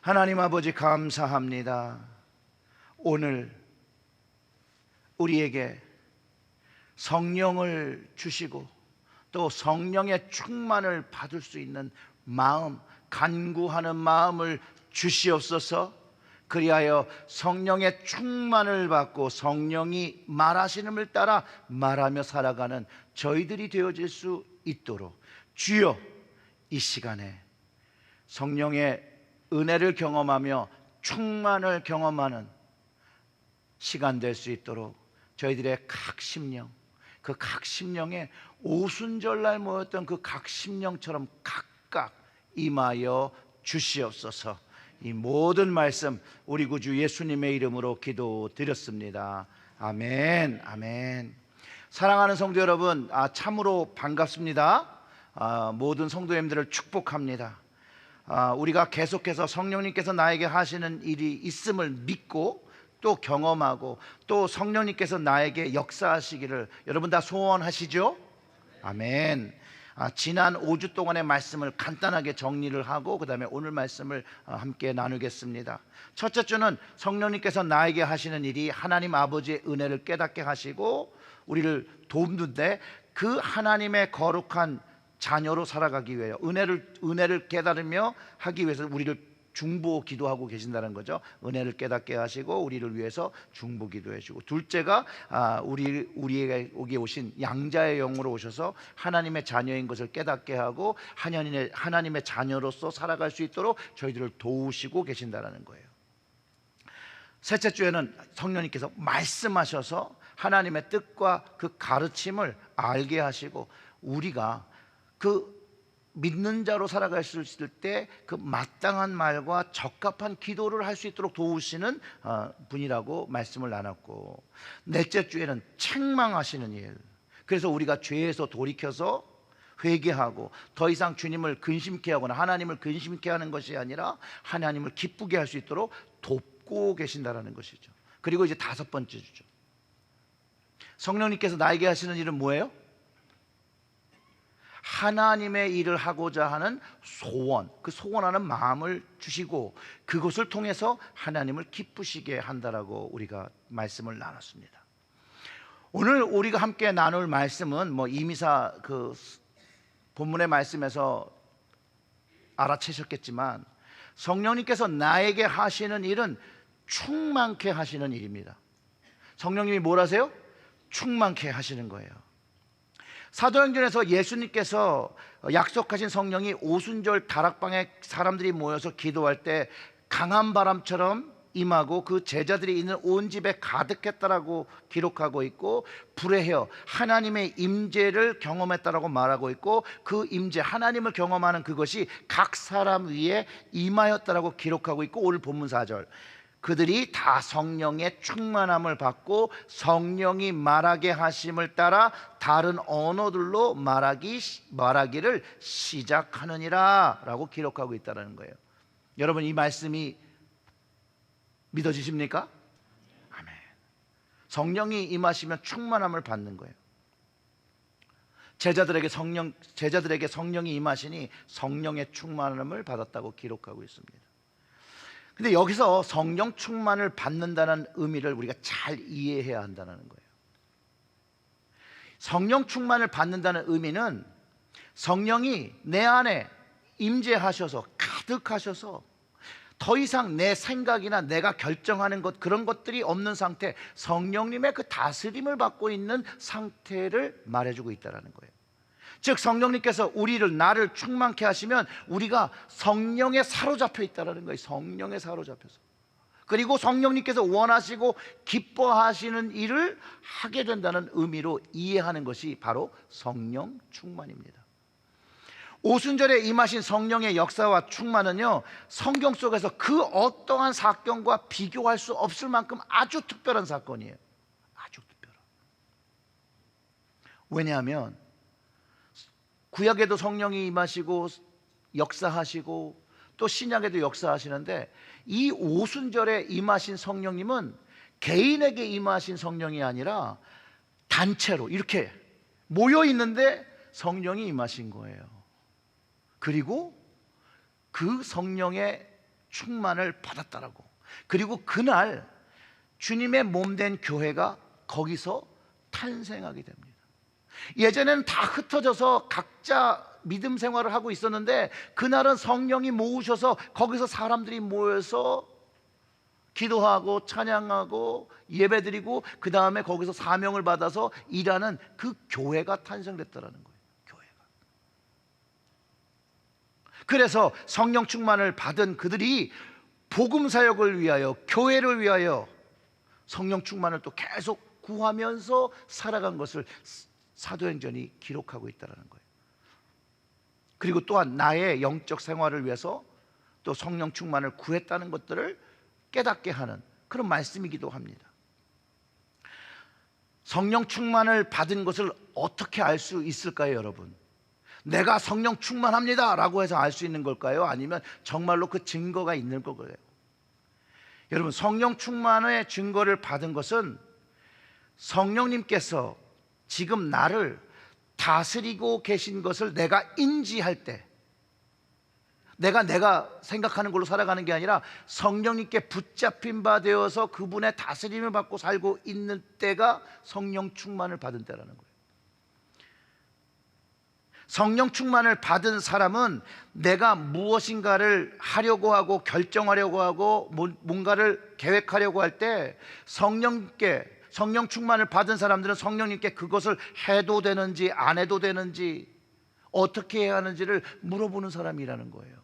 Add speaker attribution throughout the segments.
Speaker 1: 하나님 아버지 감사합니다. 오늘 우리에게 성령을 주시고 또 성령의 충만을 받을 수 있는 마음, 간구하는 마음을 주시옵소서. 그리하여 성령의 충만을 받고 성령이 말하시는 따라 말하며 살아가는 저희들이 되어질 수 있도록 주여, 이 시간에 성령의 은혜를 경험하며 충만을 경험하는 시간 될 수 있도록 저희들의 각 심령, 그 각 심령에 오순절날 모였던 그 각 심령처럼 각각 임하여 주시옵소서. 이 모든 말씀 우리 구주 예수님의 이름으로 기도드렸습니다. 아멘, 아멘. 사랑하는 성도 여러분, 참으로 반갑습니다. 모든 성도님들을 축복합니다. 우리가 계속해서 성령님께서 나에게 하시는 일이 있음을 믿고 또 경험하고 또 성령님께서 나에게 역사하시기를 여러분 다 소원하시죠? 아멘. 지난 5주 동안의 말씀을 간단하게 정리를 하고 그 다음에 오늘 말씀을 함께 나누겠습니다. 첫째 주는 성령님께서 나에게 하시는 일이 하나님 아버지의 은혜를 깨닫게 하시고 우리를 돕는데 그 하나님의 거룩한 자녀로 살아가기 위하여 은혜를 깨달으며 하기 위해서 우리를 중보 기도하고 계신다는 거죠. 은혜를 깨닫게 하시고 우리를 위해서 중보 기도해 주고, 둘째가 우리에게 오신 양자의 영으로 오셔서 하나님의 자녀인 것을 깨닫게 하고 하나님의 자녀로서 살아갈 수 있도록 저희들을 도우시고 계신다는 거예요. 셋째 주에는 성령님께서 말씀하셔서 하나님의 뜻과 그 가르침을 알게 하시고 우리가 그 믿는 자로 살아갈 수 있을 때 그 마땅한 말과 적합한 기도를 할 수 있도록 도우시는 분이라고 말씀을 나눴고, 넷째 주에는 책망하시는 일, 그래서 우리가 죄에서 돌이켜서 회개하고 더 이상 주님을 근심케 하거나 하나님을 근심케 하는 것이 아니라 하나님을 기쁘게 할 수 있도록 돕고 계신다는 것이죠. 그리고 이제 다섯 번째 주죠. 성령님께서 나에게 하시는 일은 뭐예요? 하나님의 일을 하고자 하는 소원, 그 소원하는 마음을 주시고 그것을 통해서 하나님을 기쁘시게 한다라고 우리가 말씀을 나눴습니다. 오늘 우리가 함께 나눌 말씀은 이미사 그 본문의 말씀에서 알아채셨겠지만 성령님께서 나에게 하시는 일은 충만케 하시는 일입니다. 성령님이 뭘 하세요? 충만케 하시는 거예요. 사도행전에서 예수님께서 약속하신 성령이 오순절 다락방에 사람들이 모여서 기도할 때 강한 바람처럼 임하고 그 제자들이 있는 온 집에 가득했다라고 기록하고 있고, 불의 하나님의 임재를 경험했다라고 말하고 있고, 그 임재 하나님을 경험하는 그것이 각 사람 위에 임하였다라고 기록하고 있고, 오늘 본문 4절 그들이 다 성령의 충만함을 받고 성령이 말하게 하심을 따라 다른 언어들로 말하기를 시작하느니라 라고 기록하고 있다는 거예요. 여러분, 이 말씀이 믿어지십니까? 아멘. 성령이 임하시면 충만함을 받는 거예요. 제자들에게 성령이 임하시니 성령의 충만함을 받았다고 기록하고 있습니다. 근데 여기서 성령 충만을 받는다는 의미를 우리가 잘 이해해야 한다는 거예요. 성령 충만을 받는다는 의미는 성령이 내 안에 임재하셔서 가득하셔서 더 이상 내 생각이나 내가 결정하는 것, 그런 것들이 없는 상태, 성령님의 그 다스림을 받고 있는 상태를 말해주고 있다는 거예요. 즉 성령님께서 나를 충만케 하시면 우리가 성령에 사로잡혀 있다는 거예요. 성령에 사로잡혀서, 그리고 성령님께서 원하시고 기뻐하시는 일을 하게 된다는 의미로 이해하는 것이 바로 성령 충만입니다. 오순절에 임하신 성령의 역사와 충만은요, 성경 속에서 그 어떠한 사건과 비교할 수 없을 만큼 아주 특별한 사건이에요. 아주 특별한. 왜냐하면 구약에도 성령이 임하시고 역사하시고 또 신약에도 역사하시는데, 이 오순절에 임하신 성령님은 개인에게 임하신 성령이 아니라 단체로 이렇게 모여 있는데 성령이 임하신 거예요. 그리고 그 성령의 충만을 받았다라고. 그리고 그날 주님의 몸된 교회가 거기서 탄생하게 됩니다. 예전에는 다 흩어져서 각자 믿음 생활을 하고 있었는데 그날은 성령이 모으셔서 거기서 사람들이 모여서 기도하고 찬양하고 예배드리고 그 다음에 거기서 사명을 받아서 일하는 그 교회가 탄생됐다라는 거예요. 교회가. 그래서 성령 충만을 받은 그들이 복음 사역을 위하여, 교회를 위하여 성령 충만을 또 계속 구하면서 살아간 것을 사도행전이 기록하고 있다는 거예요. 그리고 또한 나의 영적 생활을 위해서 또 성령 충만을 구했다는 것들을 깨닫게 하는 그런 말씀이기도 합니다. 성령 충만을 받은 것을 어떻게 알 수 있을까요, 여러분? 내가 성령 충만합니다 라고 해서 알 수 있는 걸까요? 아니면 정말로 그 증거가 있는 걸까요? 여러분, 성령 충만의 증거를 받은 것은 성령님께서 지금 나를 다스리고 계신 것을 내가 인지할 때, 내가 생각하는 걸로 살아가는 게 아니라 성령님께 붙잡힌 바 되어서 그분의 다스림을 받고 살고 있는 때가 성령 충만을 받은 때라는 거예요. 성령 충만을 받은 사람은 내가 무엇인가를 하려고 하고 결정하려고 하고 뭔가를 계획하려고 할 때 성령 충만을 받은 사람들은 성령님께 그것을 해도 되는지 안 해도 되는지 어떻게 해야 하는지를 물어보는 사람이라는 거예요.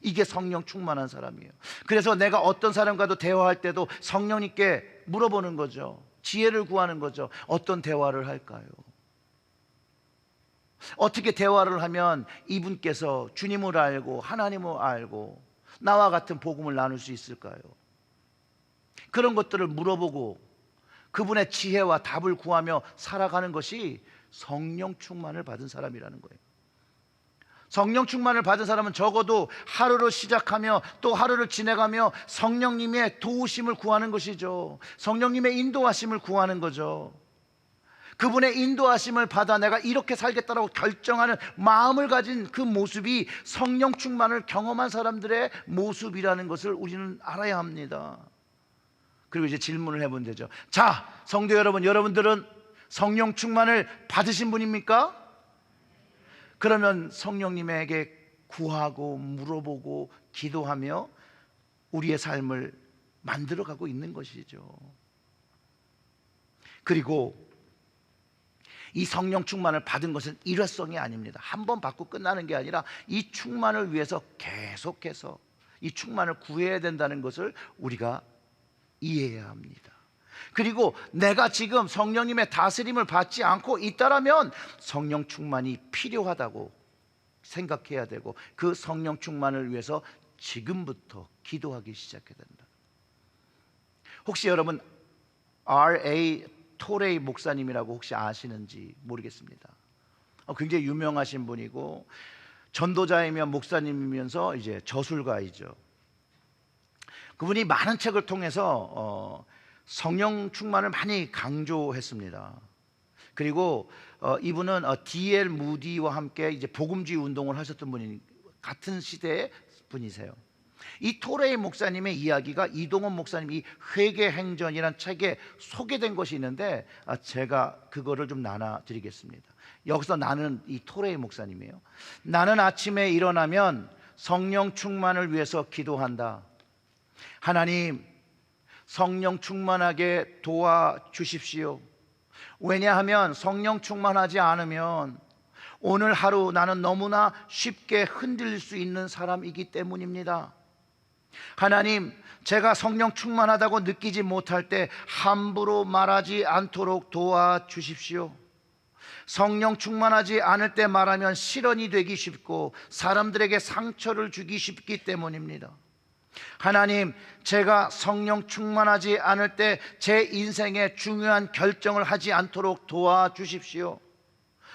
Speaker 1: 이게 성령 충만한 사람이에요. 그래서 내가 어떤 사람과도 대화할 때도 성령님께 물어보는 거죠. 지혜를 구하는 거죠. 어떤 대화를 할까요? 어떻게 대화를 하면 이분께서 주님을 알고 하나님을 알고 나와 같은 복음을 나눌 수 있을까요? 그런 것들을 물어보고 그분의 지혜와 답을 구하며 살아가는 것이 성령 충만을 받은 사람이라는 거예요. 성령 충만을 받은 사람은 적어도 하루를 시작하며 또 하루를 지내가며 성령님의 도우심을 구하는 것이죠. 성령님의 인도하심을 구하는 거죠. 그분의 인도하심을 받아 내가 이렇게 살겠다라고 결정하는 마음을 가진 그 모습이 성령 충만을 경험한 사람들의 모습이라는 것을 우리는 알아야 합니다. 그리고 이제 질문을 해보면 되죠. 자, 성도 여러분, 여러분들은 성령 충만을 받으신 분입니까? 그러면 성령님에게 구하고 물어보고 기도하며 우리의 삶을 만들어가고 있는 것이죠. 그리고 이 성령 충만을 받은 것은 일회성이 아닙니다. 한 번 받고 끝나는 게 아니라 이 충만을 위해서 계속해서 이 충만을 구해야 된다는 것을 우리가 이해해야 합니다. 그리고 내가 지금 성령님의 다스림을 받지 않고 있다라면 성령 충만이 필요하다고 생각해야 되고 그 성령 충만을 위해서 지금부터 기도하기 시작해야 된다. 혹시 여러분 R.A. 토레이 목사님이라고 혹시 아시는지 모르겠습니다. 굉장히 유명하신 분이고 전도자이며 목사님이면서 이제 저술가이죠. 그분이 많은 책을 통해서 성령 충만을 많이 강조했습니다. 그리고 이분은 D.L. 무디와 함께 이제 복음주의 운동을 하셨던 분이 같은 시대의 분이세요. 이 토레이 목사님의 이야기가 이동원 목사님이 회개행전이라는 책에 소개된 것이 있는데 제가 그거를 좀 나눠드리겠습니다. 여기서 나는 이 토레이 목사님이에요. 나는 아침에 일어나면 성령 충만을 위해서 기도한다. 하나님, 성령 충만하게 도와주십시오. 왜냐하면 성령 충만하지 않으면 오늘 하루 나는 너무나 쉽게 흔들릴 수 있는 사람이기 때문입니다. 하나님, 제가 성령 충만하다고 느끼지 못할 때 함부로 말하지 않도록 도와주십시오. 성령 충만하지 않을 때 말하면 실언이 되기 쉽고 사람들에게 상처를 주기 쉽기 때문입니다. 하나님, 제가 성령 충만하지 않을 때 제 인생에 중요한 결정을 하지 않도록 도와주십시오.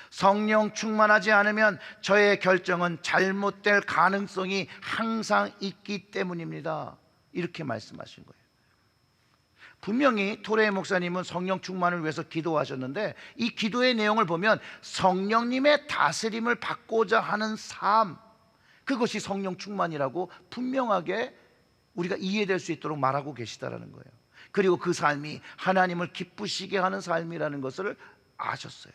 Speaker 1: 성령 충만하지 않으면 저의 결정은 잘못될 가능성이 항상 있기 때문입니다. 이렇게 말씀하신 거예요. 분명히 토레이 목사님은 성령 충만을 위해서 기도하셨는데 이 기도의 내용을 보면 성령님의 다스림을 받고자 하는 삶, 그것이 성령 충만이라고 분명하게 우리가 이해될 수 있도록 말하고 계시다라는 거예요. 그리고 그 삶이 하나님을 기쁘시게 하는 삶이라는 것을 아셨어요.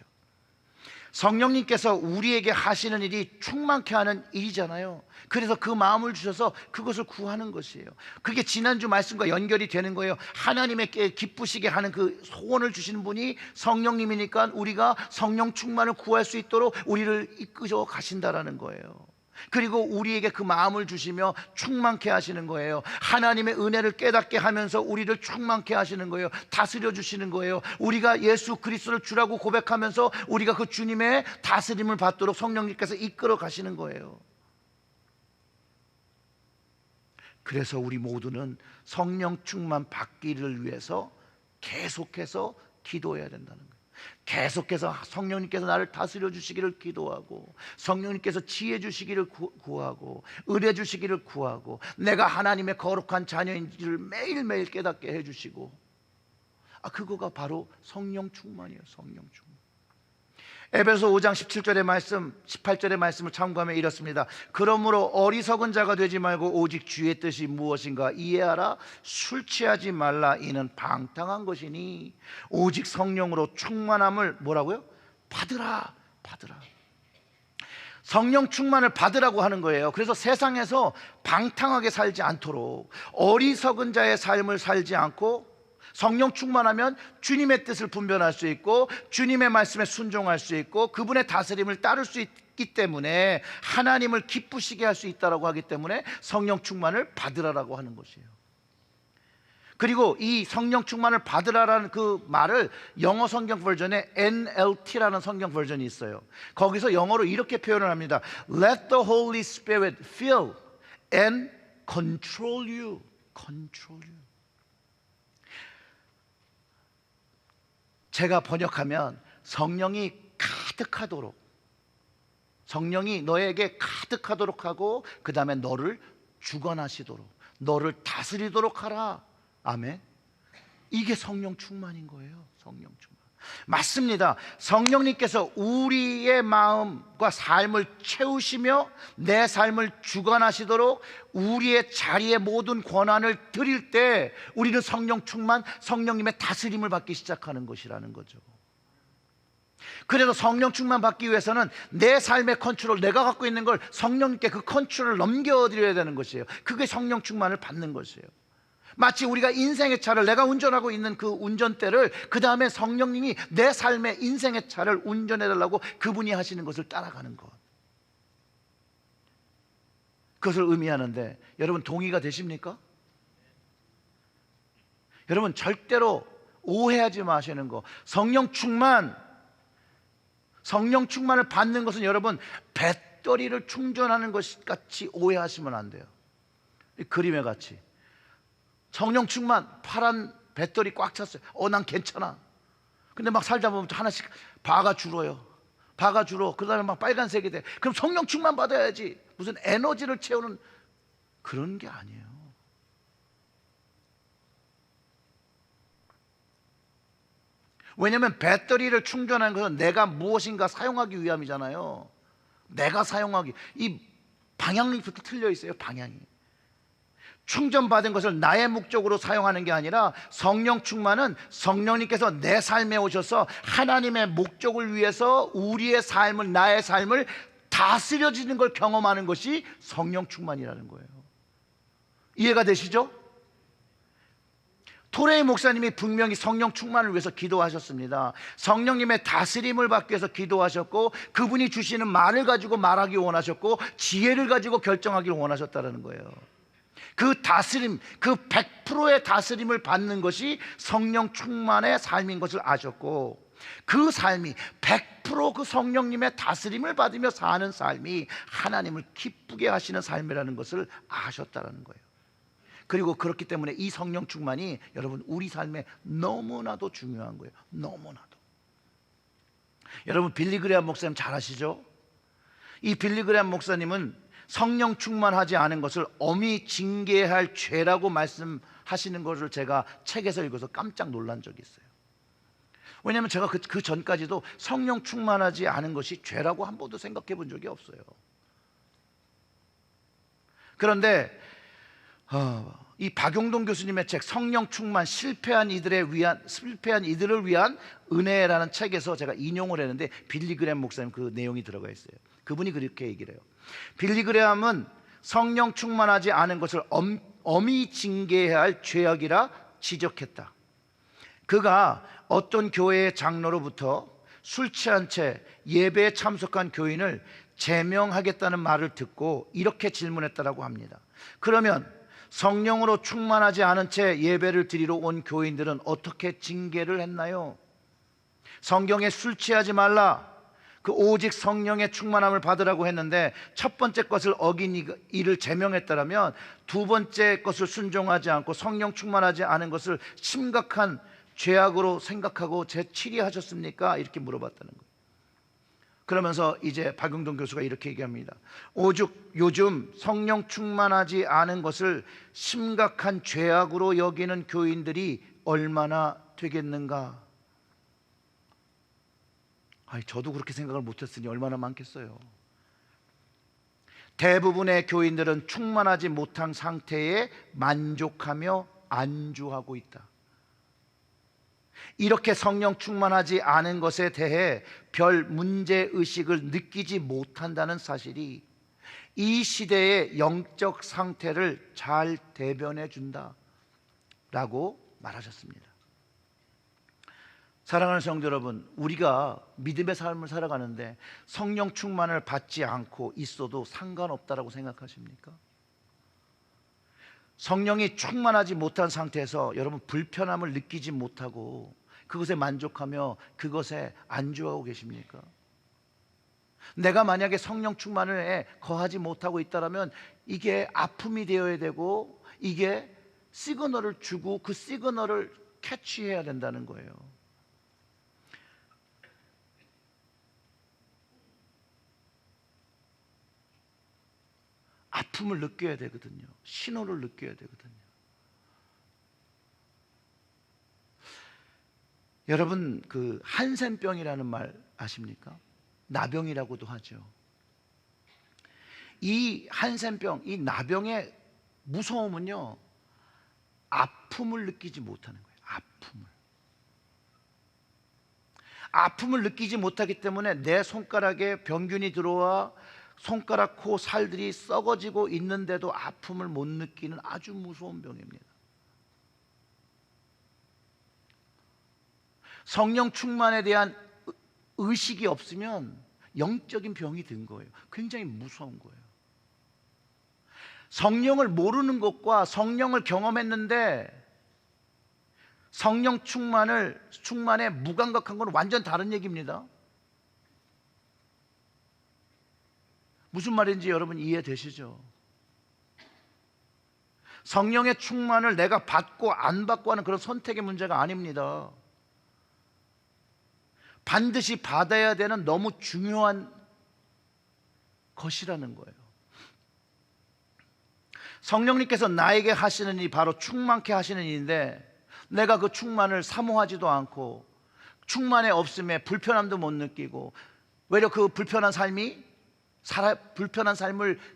Speaker 1: 성령님께서 우리에게 하시는 일이 충만케 하는 일이잖아요. 그래서 그 마음을 주셔서 그것을 구하는 것이에요. 그게 지난주 말씀과 연결이 되는 거예요. 하나님께 기쁘시게 하는 그 소원을 주시는 분이 성령님이니까 우리가 성령 충만을 구할 수 있도록 우리를 이끌어 가신다라는 거예요. 그리고 우리에게 그 마음을 주시며 충만케 하시는 거예요. 하나님의 은혜를 깨닫게 하면서 우리를 충만케 하시는 거예요. 다스려 주시는 거예요. 우리가 예수 그리스도를 주라고 고백하면서 우리가 그 주님의 다스림을 받도록 성령님께서 이끌어 가시는 거예요. 그래서 우리 모두는 성령 충만 받기를 위해서 계속해서 기도해야 된다는 거예요. 계속해서 성령님께서 나를 다스려 주시기를 기도하고, 성령님께서 지혜 주시기를 구하고, 은혜 주시기를 구하고, 내가 하나님의 거룩한 자녀인지를 매일매일 깨닫게 해주시고, 그거가 바로 성령 충만이에요. 성령 충만. 에베소 5장 17절의 말씀, 18절의 말씀을 참고하면 이렇습니다. 그러므로 어리석은 자가 되지 말고 오직 주의 뜻이 무엇인가 이해하라. 술 취하지 말라. 이는 방탕한 것이니 오직 성령으로 충만함을 뭐라고요? 받으라. 받으라. 성령 충만을 받으라고 하는 거예요. 그래서 세상에서 방탕하게 살지 않도록, 어리석은 자의 삶을 살지 않고, 성령 충만하면 주님의 뜻을 분별할 수 있고, 주님의 말씀에 순종할 수 있고, 그분의 다스림을 따를 수 있기 때문에 하나님을 기쁘시게 할 수 있다고 하기 때문에 성령 충만을 받으라라고 하는 것이에요. 그리고 이 성령 충만을 받으라라는 그 말을 영어 성경 버전에 NLT라는 성경 버전이 있어요. 거기서 영어로 이렇게 표현을 합니다. Let the Holy Spirit fill and control you. Control you. 제가 번역하면 성령이 가득하도록, 성령이 너에게 가득하도록 하고, 그 다음에 너를 주관하시도록, 너를 다스리도록 하라. 아멘. 이게 성령 충만인 거예요. 성령 충만. 맞습니다. 성령님께서 우리의 마음과 삶을 채우시며 내 삶을 주관하시도록 우리의 자리에 모든 권한을 드릴 때 우리는 성령 충만, 성령님의 다스림을 받기 시작하는 것이라는 거죠. 그래서 성령 충만 받기 위해서는 내 삶의 컨트롤, 내가 갖고 있는 걸 성령님께 그 컨트롤을 넘겨드려야 되는 것이에요. 그게 성령 충만을 받는 것이에요. 마치 우리가 인생의 차를, 내가 운전하고 있는 그 운전대를 그 다음에 성령님이 내 삶의 인생의 차를 운전해달라고 그분이 하시는 것을 따라가는 것, 그것을 의미하는데, 여러분 동의가 되십니까? 여러분 절대로 오해하지 마시는 거, 성령 충만을 받는 것은 여러분 배터리를 충전하는 것 같이 오해하시면 안 돼요. 이 그림에 같이 성령 충만, 파란 배터리 꽉 찼어요. 난 괜찮아. 근데 막 살다 보면 하나씩 바가 줄어요. 바가 줄어. 그 다음에 막 빨간색이 돼. 그럼 성령 충만 받아야지. 무슨 에너지를 채우는 그런 게 아니에요. 왜냐하면 배터리를 충전하는 것은 내가 무엇인가 사용하기 위함이잖아요. 내가 사용하기, 이 방향부터 틀려 있어요. 방향이. 충전받은 것을 나의 목적으로 사용하는 게 아니라 성령 충만은 성령님께서 내 삶에 오셔서 하나님의 목적을 위해서 우리의 삶을, 나의 삶을 다스려지는 걸 경험하는 것이 성령 충만이라는 거예요. 이해가 되시죠? 토레이 목사님이 분명히 성령 충만을 위해서 기도하셨습니다. 성령님의 다스림을 받기 위해서 기도하셨고, 그분이 주시는 말을 가지고 말하기 원하셨고, 지혜를 가지고 결정하기를 원하셨다는 거예요. 그 다스림, 그 100%의 다스림을 받는 것이 성령 충만의 삶인 것을 아셨고, 그 삶이 100% 그 성령님의 다스림을 받으며 사는 삶이 하나님을 기쁘게 하시는 삶이라는 것을 아셨다는 거예요. 그리고 그렇기 때문에 이 성령 충만이 여러분 우리 삶에 너무나도 중요한 거예요. 너무나도. 여러분 빌리 그레이엄 목사님 잘 아시죠? 이 빌리 그레이엄 목사님은 성령 충만하지 않은 것을 엄히 징계할 죄라고 말씀하시는 것을 제가 책에서 읽어서 깜짝 놀란 적이 있어요. 왜냐하면 제가 그 전까지도 성령 충만하지 않은 것이 죄라고 한 번도 생각해 본 적이 없어요. 그런데 이 박용동 교수님의 책 성령 충만 실패한 이들을 위한 은혜라는 책에서 제가 인용을 했는데 빌리그램 목사님 그 내용이 들어가 있어요. 그분이 그렇게 얘기를 해요. 빌리그램은 성령 충만하지 않은 것을 엄히 징계해야 할 죄악이라 지적했다. 그가 어떤 교회의 장로로부터 술 취한 채 예배에 참석한 교인을 제명하겠다는 말을 듣고 이렇게 질문했다라고 합니다. 그러면 성령으로 충만하지 않은 채 예배를 드리러 온 교인들은 어떻게 징계를 했나요? 성경에 술 취하지 말라, 그 오직 성령의 충만함을 받으라고 했는데 첫 번째 것을 어긴 이를 제명했다면 두 번째 것을 순종하지 않고 성령 충만하지 않은 것을 심각한 죄악으로 생각하고 재치리하셨습니까? 이렇게 물어봤다는 거예요. 그러면서 이제 박용동 교수가 이렇게 얘기합니다. 오죽 요즘 성령 충만하지 않은 것을 심각한 죄악으로 여기는 교인들이 얼마나 되겠는가. 저도 그렇게 생각을 못했으니 얼마나 많겠어요. 대부분의 교인들은 충만하지 못한 상태에 만족하며 안주하고 있다. 이렇게 성령 충만하지 않은 것에 대해 별 문제의식을 느끼지 못한다는 사실이 이 시대의 영적 상태를 잘 대변해 준다 라고 말하셨습니다. 사랑하는 성도 여러분, 우리가 믿음의 삶을 살아가는데 성령 충만을 받지 않고 있어도 상관없다라고 생각하십니까? 성령이 충만하지 못한 상태에서 여러분 불편함을 느끼지 못하고 그것에 만족하며 그것에 안주하고 계십니까? 내가 만약에 성령 충만을 거하지 못하고 있다면 이게 아픔이 되어야 되고 이게 시그널을 주고 그 시그널을 캐치해야 된다는 거예요. 아픔을 느껴야 되거든요. 신호를 느껴야 되거든요. 여러분 그 한센병이라는 말 아십니까? 나병이라고도 하죠. 이 한센병, 이 나병의 무서움은요, 아픔을 느끼지 못하는 거예요. 아픔을 느끼지 못하기 때문에 내 손가락에 병균이 들어와 손가락, 코, 살들이 썩어지고 있는데도 아픔을 못 느끼는 아주 무서운 병입니다. 성령 충만에 대한 의식이 없으면 영적인 병이 든 거예요. 굉장히 무서운 거예요. 성령을 모르는 것과 성령을 경험했는데 성령 충만에 무감각한 건 완전 다른 얘기입니다. 무슨 말인지 여러분 이해되시죠? 성령의 충만을 내가 받고 안 받고 하는 그런 선택의 문제가 아닙니다. 반드시 받아야 되는 너무 중요한 것이라는 거예요. 성령님께서 나에게 하시는 일이 바로 충만케 하시는 일인데 내가 그 충만을 사모하지도 않고 충만에 없음에 불편함도 못 느끼고 외려 그 불편한 삶을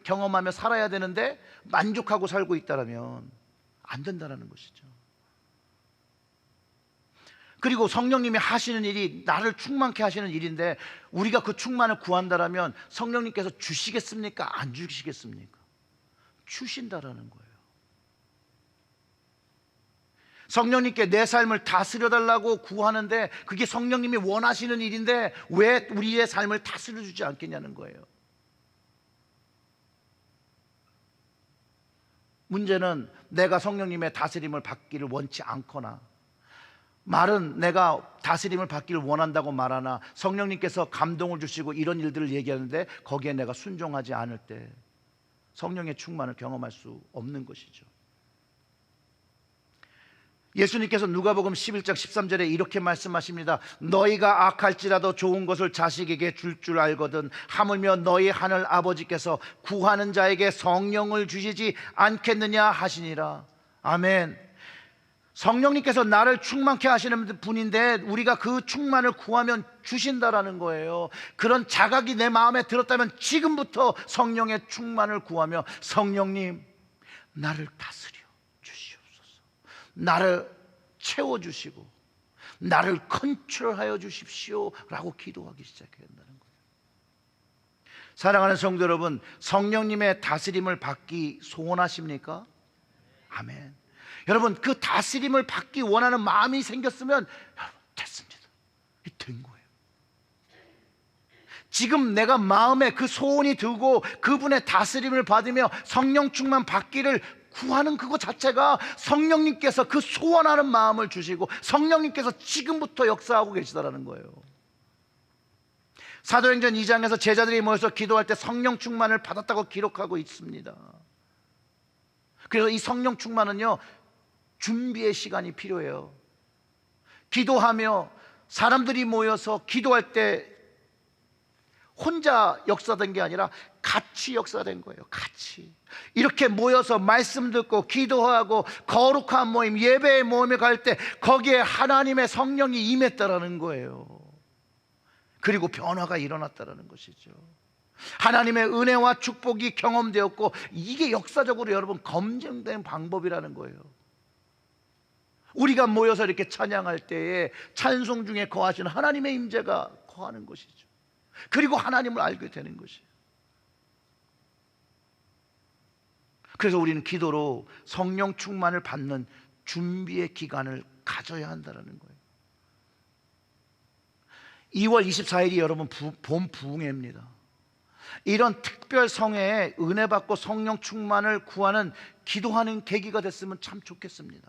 Speaker 1: 경험하며 살아야 되는데 만족하고 살고 있다면 안 된다는 것이죠. 그리고 성령님이 하시는 일이 나를 충만케 하시는 일인데 우리가 그 충만을 구한다면 성령님께서 주시겠습니까? 안 주시겠습니까? 주신다라는 거예요. 성령님께 내 삶을 다스려달라고 구하는데 그게 성령님이 원하시는 일인데 왜 우리의 삶을 다스려주지 않겠냐는 거예요. 문제는 내가 성령님의 다스림을 받기를 원치 않거나 말은 내가 다스림을 받기를 원한다고 말하나 성령님께서 감동을 주시고 이런 일들을 얘기하는데 거기에 내가 순종하지 않을 때 성령의 충만을 경험할 수 없는 것이죠. 예수님께서 누가복음 11장 13절에 이렇게 말씀하십니다. 너희가 악할지라도 좋은 것을 자식에게 줄 알거든 하물며 너희 하늘 아버지께서 구하는 자에게 성령을 주시지 않겠느냐 하시니라. 아멘. 성령님께서 나를 충만케 하시는 분인데 우리가 그 충만을 구하면 주신다라는 거예요. 그런 자각이 내 마음에 들었다면 지금부터 성령의 충만을 구하며 성령님 나를 다스려 주시옵소서, 나를 채워주시고 나를 컨트롤하여 주십시오 라고 기도하기 시작해야 한다는 거예요. 사랑하는 성도 여러분, 성령님의 다스림을 받기 소원하십니까? 아멘. 여러분, 그 다스림을 받기 원하는 마음이 생겼으면 됐습니다. 된 거예요. 지금 내가 마음에 그 소원이 들고 그분의 다스림을 받으며 성령 충만 받기를 구하는 그거 자체가 성령님께서 그 소원하는 마음을 주시고 성령님께서 지금부터 역사하고 계시다라는 거예요. 사도행전 2장에서 제자들이 모여서 기도할 때 성령 충만을 받았다고 기록하고 있습니다. 그래서 이 성령 충만은요, 준비의 시간이 필요해요. 기도하며 사람들이 모여서 기도할 때 혼자 역사된 게 아니라 같이 역사된 거예요. 같이 이렇게 모여서 말씀 듣고 기도하고 거룩한 모임, 예배의 모임에 갈 때 거기에 하나님의 성령이 임했다라는 거예요. 그리고 변화가 일어났다라는 것이죠. 하나님의 은혜와 축복이 경험되었고, 이게 역사적으로 여러분 검증된 방법이라는 거예요. 우리가 모여서 이렇게 찬양할 때에 찬송 중에 거하시는 하나님의 임재가 거하는 것이죠. 그리고 하나님을 알게 되는 것이에요. 그래서 우리는 기도로 성령 충만을 받는 준비의 기간을 가져야 한다는 거예요. 2월 24일이 여러분 봄 부흥회입니다. 이런 특별 성회에 은혜 받고 성령 충만을 구하는 기도하는 계기가 됐으면 참 좋겠습니다.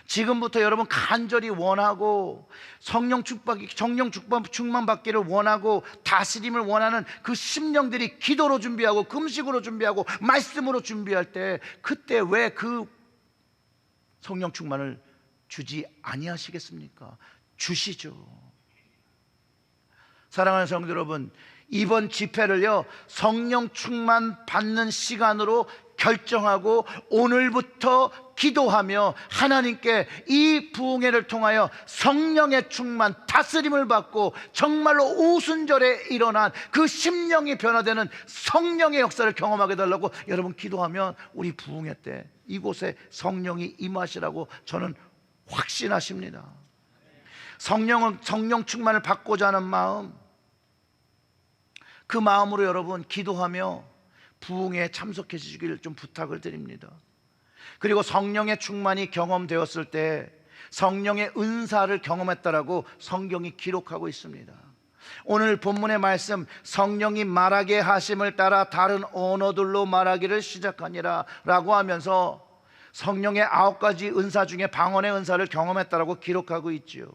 Speaker 1: 지금부터 여러분 간절히 원하고 성령 충만 받기를 원하고 다스림을 원하는 그 심령들이 기도로 준비하고 금식으로 준비하고 말씀으로 준비할 때, 그때 왜 그 성령 충만을 주지 아니하시겠습니까? 주시죠. 사랑하는 성도 여러분, 이번 집회를요 성령 충만 받는 시간으로 결정하고 오늘부터 기도하며 하나님께 이 부흥회를 통하여 성령의 충만, 다스림을 받고 정말로 오순절에 일어난 그 심령이 변화되는 성령의 역사를 경험하게 달라고 여러분 기도하면 우리 부흥회 때 이곳에 성령이 임하시라고 저는 확신하십니다. 성령 충만을 받고자 하는 마음, 그 마음으로 여러분 기도하며 부흥회에 참석해 주시기를 좀 부탁을 드립니다. 그리고 성령의 충만이 경험되었을 때 성령의 은사를 경험했다라고 성경이 기록하고 있습니다. 오늘 본문의 말씀, 성령이 말하게 하심을 따라 다른 언어들로 말하기를 시작하니라 라고 하면서 성령의 9가지 은사 중에 방언의 은사를 경험했다라고 기록하고 있지요.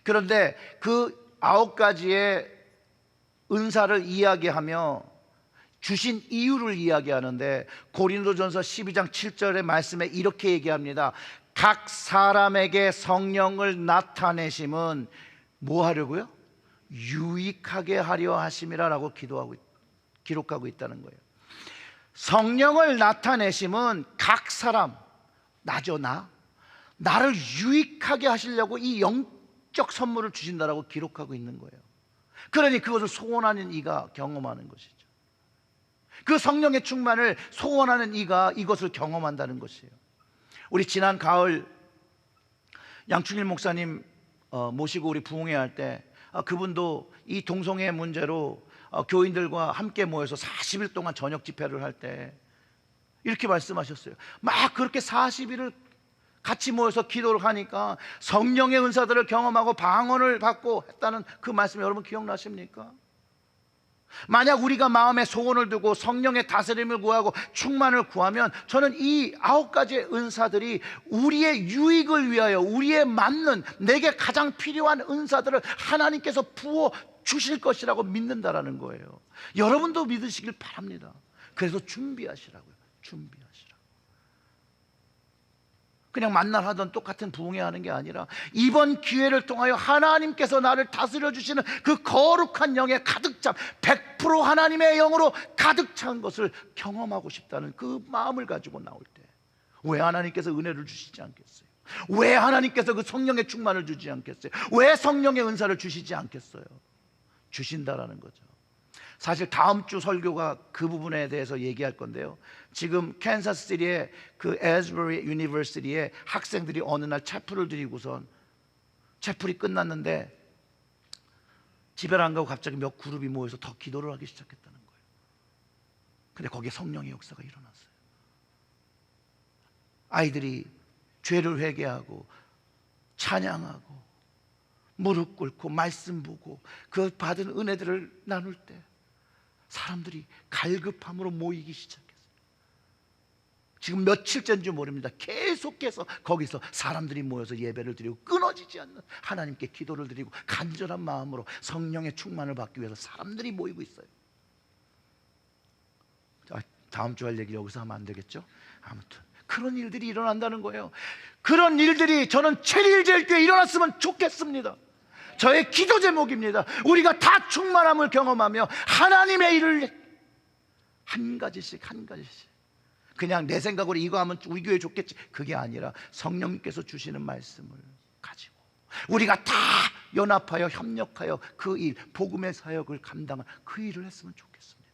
Speaker 1: 그런데 그 9가지의 은사를 이야기하며 주신 이유를 이야기하는데 고린도전서 12장 7절의 말씀에 이렇게 얘기합니다. 각 사람에게 성령을 나타내심은 뭐 하려고요? 유익하게 하려 하심이라 라고 기록하고 있다는 거예요. 성령을 나타내심은 각 사람, 나죠, 나를 유익하게 하시려고 이 영적 선물을 주신다라고 기록하고 있는 거예요. 그러니 그것을 소원하는 이가 경험하는 것이죠. 그 성령의 충만을 소원하는 이가 이것을 경험한다는 것이에요. 우리 지난 가을 양충일 목사님 모시고 우리 부흥회 할 때 그분도 이 동성애 문제로 교인들과 함께 모여서 40일 동안 저녁 집회를 할 때 이렇게 말씀하셨어요. 막 그렇게 40일을 같이 모여서 기도를 하니까 성령의 은사들을 경험하고 방언을 받고 했다는 그 말씀 여러분 기억나십니까? 만약 우리가 마음에 소원을 두고 성령의 다스림을 구하고 충만을 구하면 저는 이 9가지의 은사들이 우리의 유익을 위하여 우리의 맞는 내게 가장 필요한 은사들을 하나님께서 부어 주실 것이라고 믿는다라는 거예요. 여러분도 믿으시길 바랍니다. 그래서 준비하시라고요. 준비하시라고. 그냥 만날 하던 똑같은 부흥회 하는 게 아니라 이번 기회를 통하여 하나님께서 나를 다스려 주시는 그 거룩한 영에 가득 찬 100% 하나님의 영으로 가득 찬 것을 경험하고 싶다는 그 마음을 가지고 나올 때 왜 하나님께서 은혜를 주시지 않겠어요? 왜 하나님께서 그 성령의 충만을 주지 않겠어요? 왜 성령의 은사를 주시지 않겠어요? 주신다라는 거죠. 사실 다음 주 설교가 그 부분에 대해서 얘기할 건데요. 지금 캔사스시티의 그 에즈버리 유니버시티의 학생들이 어느 날 채플을 드리고선 채플이 끝났는데 집에 안 가고 갑자기 몇 그룹이 모여서 더 기도를 하기 시작했다는 거예요. 근데 거기에 성령의 역사가 일어났어요. 아이들이 죄를 회개하고 찬양하고 무릎 꿇고 말씀 보고 그 받은 은혜들을 나눌 때 사람들이 갈급함으로 모이기 시작했어요. 지금 며칠째인지 모릅니다. 계속해서 거기서 사람들이 모여서 예배를 드리고 끊어지지 않는 하나님께 기도를 드리고 간절한 마음으로 성령의 충만을 받기 위해서 사람들이 모이고 있어요. 다음 주 할 얘기 여기서 하면 안 되겠죠? 아무튼 그런 일들이 일어난다는 거예요. 그런 일들이 저는 체리힐제일교회에 일어났으면 좋겠습니다. 저의 기도 제목입니다. 우리가 다 충만함을 경험하며 하나님의 일을 한 가지씩 그냥 내 생각으로 이거 하면 우리 교회 좋겠지, 그게 아니라 성령님께서 주시는 말씀을 가지고 우리가 다 연합하여 협력하여 그 일, 복음의 사역을 감당한 그 일을 했으면 좋겠습니다.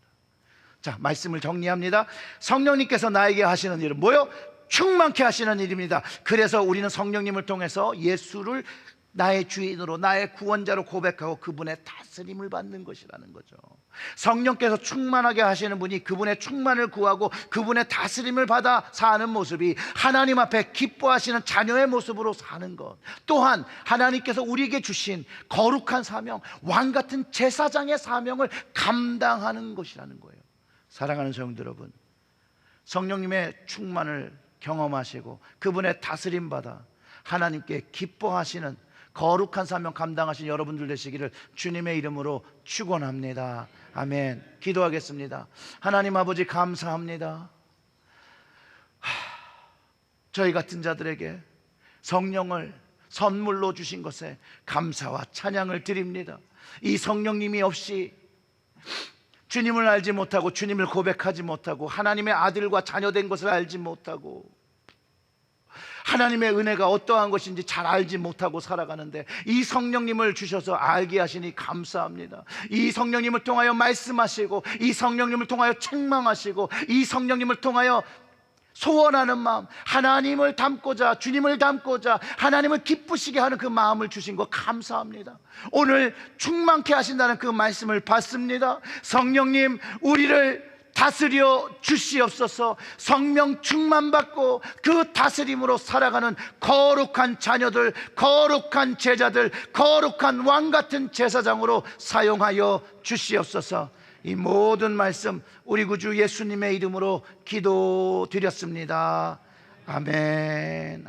Speaker 1: 자, 말씀을 정리합니다. 성령님께서 나에게 하시는 일은 뭐요? 충만케 하시는 일입니다. 그래서 우리는 성령님을 통해서 예수를 나의 주인으로, 나의 구원자로 고백하고 그분의 다스림을 받는 것이라는 거죠. 성령께서 충만하게 하시는 분이 그분의 충만을 구하고 그분의 다스림을 받아 사는 모습이 하나님 앞에 기뻐하시는 자녀의 모습으로 사는 것, 또한 하나님께서 우리에게 주신 거룩한 사명, 왕같은 제사장의 사명을 감당하는 것이라는 거예요. 사랑하는 성도 여러분, 성령님의 충만을 경험하시고 그분의 다스림 받아 하나님께 기뻐하시는 거룩한 사명 감당하신 여러분들 되시기를 주님의 이름으로 축원합니다. 아멘. 기도하겠습니다. 하나님 아버지, 감사합니다. 저희 같은 자들에게 성령을 선물로 주신 것에 감사와 찬양을 드립니다. 이 성령님이 없이 주님을 알지 못하고 주님을 고백하지 못하고 하나님의 아들과 자녀된 것을 알지 못하고 하나님의 은혜가 어떠한 것인지 잘 알지 못하고 살아가는데 이 성령님을 주셔서 알게 하시니 감사합니다. 이 성령님을 통하여 말씀하시고 이 성령님을 통하여 책망하시고 이 성령님을 통하여 소원하는 마음, 하나님을 닮고자, 주님을 닮고자 하나님을 기쁘시게 하는 그 마음을 주신 것 감사합니다. 오늘 충만케 하신다는 그 말씀을 받습니다. 성령님, 우리를 다스려 주시옵소서. 성령 충만받고 그 다스림으로 살아가는 거룩한 자녀들, 거룩한 제자들, 거룩한 왕같은 제사장으로 사용하여 주시옵소서. 이 모든 말씀 우리 구주 예수님의 이름으로 기도드렸습니다. 아멘.